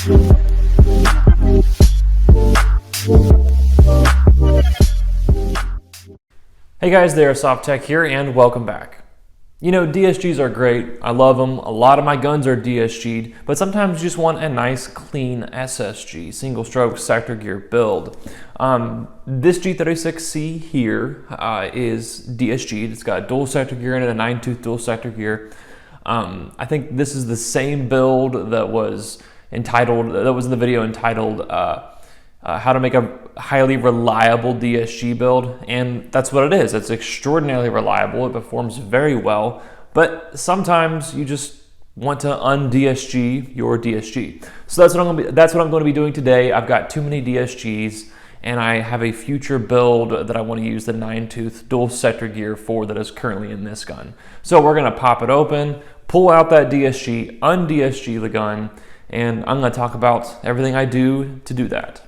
Hey guys, TheAirsoftTech here and welcome back. You know, DSGs are great. I love them. A lot of my guns are DSG'd, but sometimes you just want a nice, clean SSG, single stroke sector gear build. This G36c here is DSG'd. It's got dual sector gear in it, a 9-tooth dual sector gear. I think this is the same build that was in the video entitled how to make a highly reliable DSG build, and that's what it is. It's extraordinarily reliable. It performs very well, but sometimes you just want to un-DSG your DSG. So that's what I'm going to be doing today. I've got too many DSGs, and I have a future build that I want to use the 9-tooth dual sector gear for that is currently in this gun. So we're going to pop it open, pull out that DSG, un-DSG the gun, and I'm going to talk about everything I do to do that.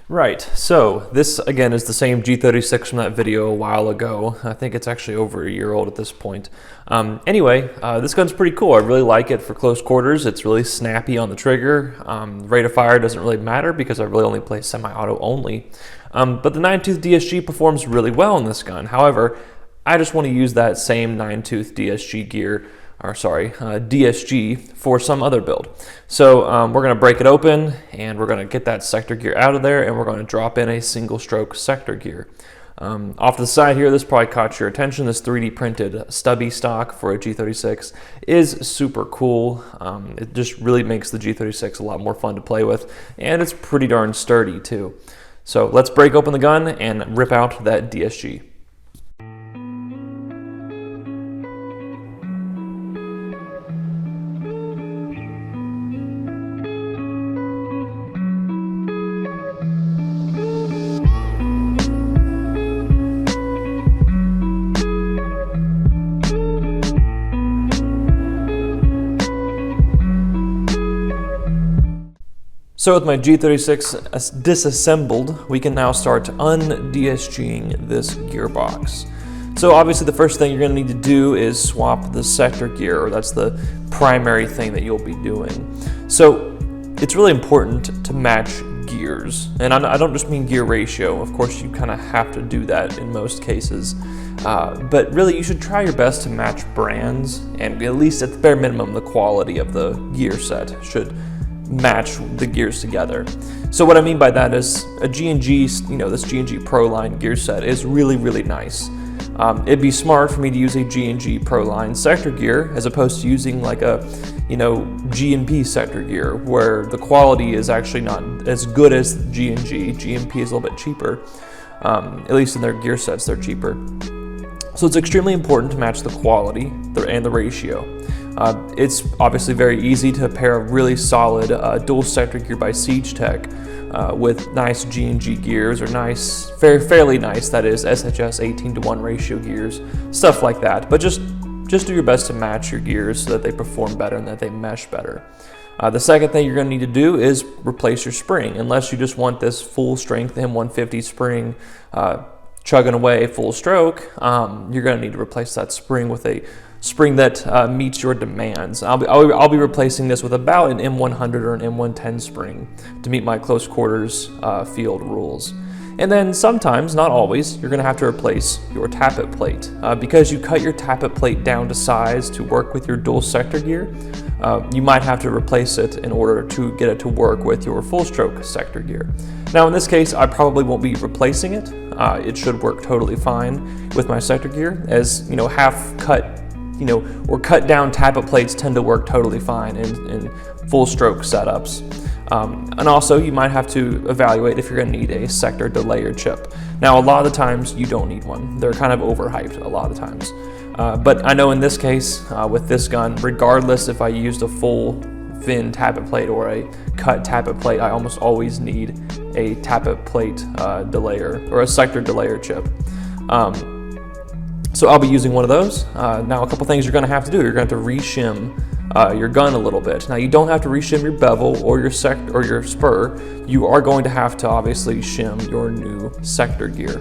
Right, so this again is the same G36 from that video a while ago. I think it's actually over a year old at this point. Anyway, this gun's pretty cool. I really like it for close quarters. It's really snappy on the trigger. Rate of fire doesn't really matter because I really only play semi-auto only. But the 9-tooth DSG performs really well in this gun. However, I just want to use that same 9-tooth DSG gear, DSG for some other build. So we're going to break it open and we're going to get that sector gear out of there and we're going to drop in a single stroke sector gear. Off to the side here, this probably caught your attention. This 3D printed stubby stock for a G36 is super cool. It just really makes the G36 a lot more fun to play with, and it's pretty darn sturdy too. So let's break open the gun and rip out that DSG. So with my G36 disassembled, we can now start un-DSG'ing this gearbox. So obviously the first thing you're going to need to do is swap the sector gear, or that's the primary thing that you'll be doing. So it's really important to match gears, and I don't just mean gear ratio. Of course you kind of have to do that in most cases, but really you should try your best to match brands, and at least at the bare minimum the quality of the gear set should match the gears together. So what I mean by that is a G&G, this G&G Pro Line gear set is really, really nice. It'd be smart for me to use a G&G Pro Line sector gear as opposed to using like a, G&P sector gear where the quality is actually not as good as G&G. G&P is a little bit cheaper. At least in their gear sets, they're cheaper. So it's extremely important to match the quality and the ratio. It's obviously very easy to pair a really solid dual sector gear by SiegeTech with nice G&G gears, or fairly nice, that is, SHS 18:1 ratio gears, stuff like that. But just do your best to match your gears so that they perform better and that they mesh better. The second thing you're going to need to do is replace your spring, unless you just want this full strength M150 spring chugging away full stroke. You're going to need to replace that spring with a spring that meets your demands. I'll be replacing this with about an M100 or an M110 spring to meet my close quarters field rules. And then sometimes, not always, you're going to have to replace your tappet plate. Because you cut your tappet plate down to size to work with your dual sector gear, you might have to replace it in order to get it to work with your full stroke sector gear. Now in this case, I probably won't be replacing it. It should work totally fine with my sector gear, as half cut or cut down tappet plates tend to work totally fine in full stroke setups. And also you might have to evaluate if you're going to need a sector delayer chip. Now a lot of the times you don't need one. They're kind of overhyped a lot of times. But I know in this case, with this gun, regardless if I used a full VIN tappet plate or a cut tappet plate, I almost always need a tappet plate delayer or a sector delayer chip. So I'll be using one of those. Now a couple things you're going to have to do. You're going to have to reshim your gun a little bit. Now you don't have to reshim your bevel or your spur. You are going to have to obviously shim your new sector gear.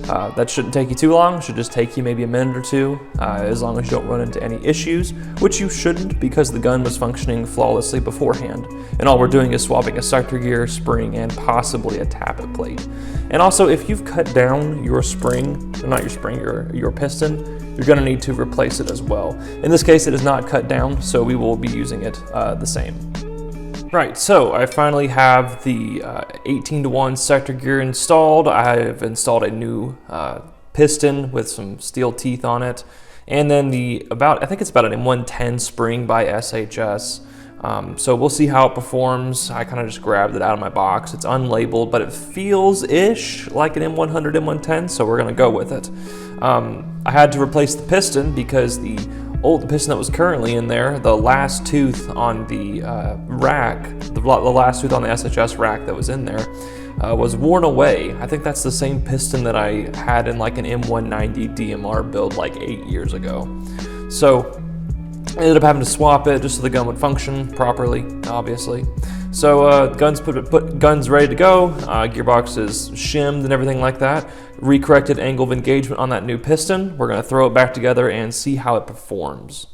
That shouldn't take you too long. It should just take you maybe a minute or two, as long as you don't run into any issues, which you shouldn't because the gun was functioning flawlessly beforehand. And all we're doing is swapping a sector gear, spring, and possibly a tappet plate. And also, if you've cut down your spring, or not your spring, your piston, you're going to need to replace it as well. In this case, it is not cut down, so we will be using it the same. Right, so I finally have the 18-to-1 sector gear installed. I've installed a new piston with some steel teeth on it, and then I think it's about an M110 spring by SHS. So we'll see how it performs. I kind of just grabbed it out of my box. It's unlabeled, but it feels-ish like an M100, M110, so we're gonna go with it. I had to replace the piston because the piston that was currently in there, the last tooth on the rack, the last tooth on the SHS rack that was in there, was worn away. I think that's the same piston that I had in like an M190 DMR build like 8 years ago. So I ended up having to swap it just so the gun would function properly, obviously. So guns ready to go, gearbox is shimmed and everything like that. Recorrected angle of engagement on that new piston. We're gonna throw it back together and see how it performs.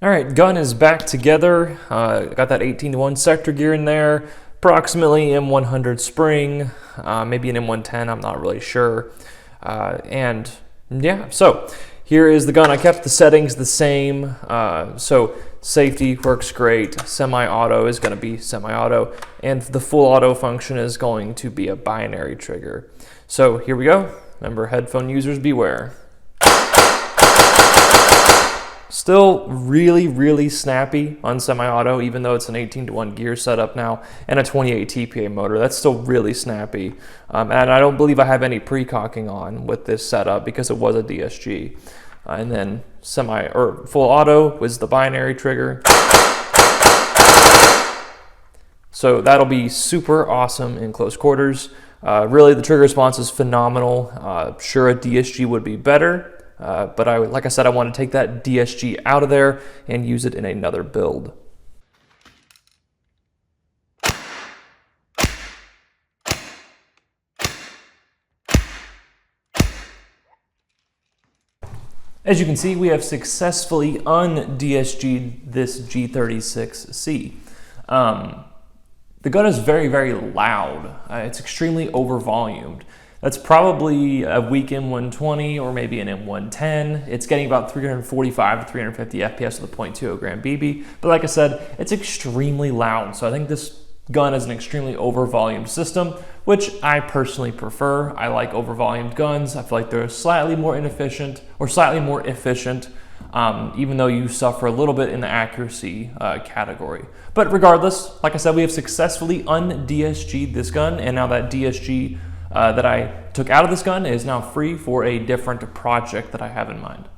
All right, gun is back together. Got that 18-to-1 sector gear in there, approximately M100 spring, maybe an M110, I'm not really sure. And yeah, so here is the gun. I kept the settings the same. So safety works great. Semi-auto is going to be semi-auto. And the full auto function is going to be a binary trigger. So here we go. Remember, headphone users beware. Still really, really snappy on semi-auto, even though it's an 18-to-1 gear setup now and a 28 TPA motor. That's still really snappy. And I don't believe I have any pre-cocking on with this setup because it was a DSG. And then full auto was the binary trigger. So that'll be super awesome in close quarters. Really, the trigger response is phenomenal. Sure, a DSG would be better. But like I said, I want to take that DSG out of there and use it in another build. As you can see, we have successfully un-DSG'd this G36c. The gun is very, very loud. It's extremely over-volumed. That's probably a weak M120 or maybe an M110. It's getting about 345 to 350 FPS with a .20 gram BB. But like I said, it's extremely loud. So I think this gun is an extremely over-volumed system, which I personally prefer. I like over-volumed guns. I feel like they're slightly more inefficient or slightly more efficient, even though you suffer a little bit in the accuracy category. But regardless, like I said, we have successfully un-DSG'd this gun, and now that DSG that I took out of this gun is now free for a different project that I have in mind.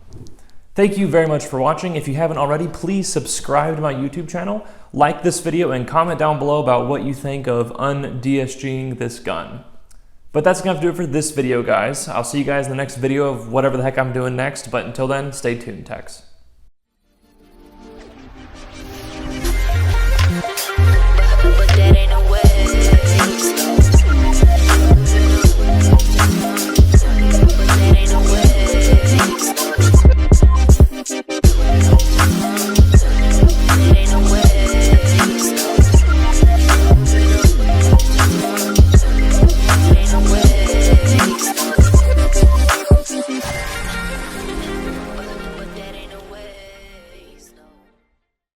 Thank you very much for watching. If you haven't already, please subscribe to my YouTube channel, like this video, and comment down below about what you think of un-DSG'ing this gun. But that's gonna have to do it for this video, guys. I'll see you guys in the next video of whatever the heck I'm doing next, but until then, stay tuned, techs.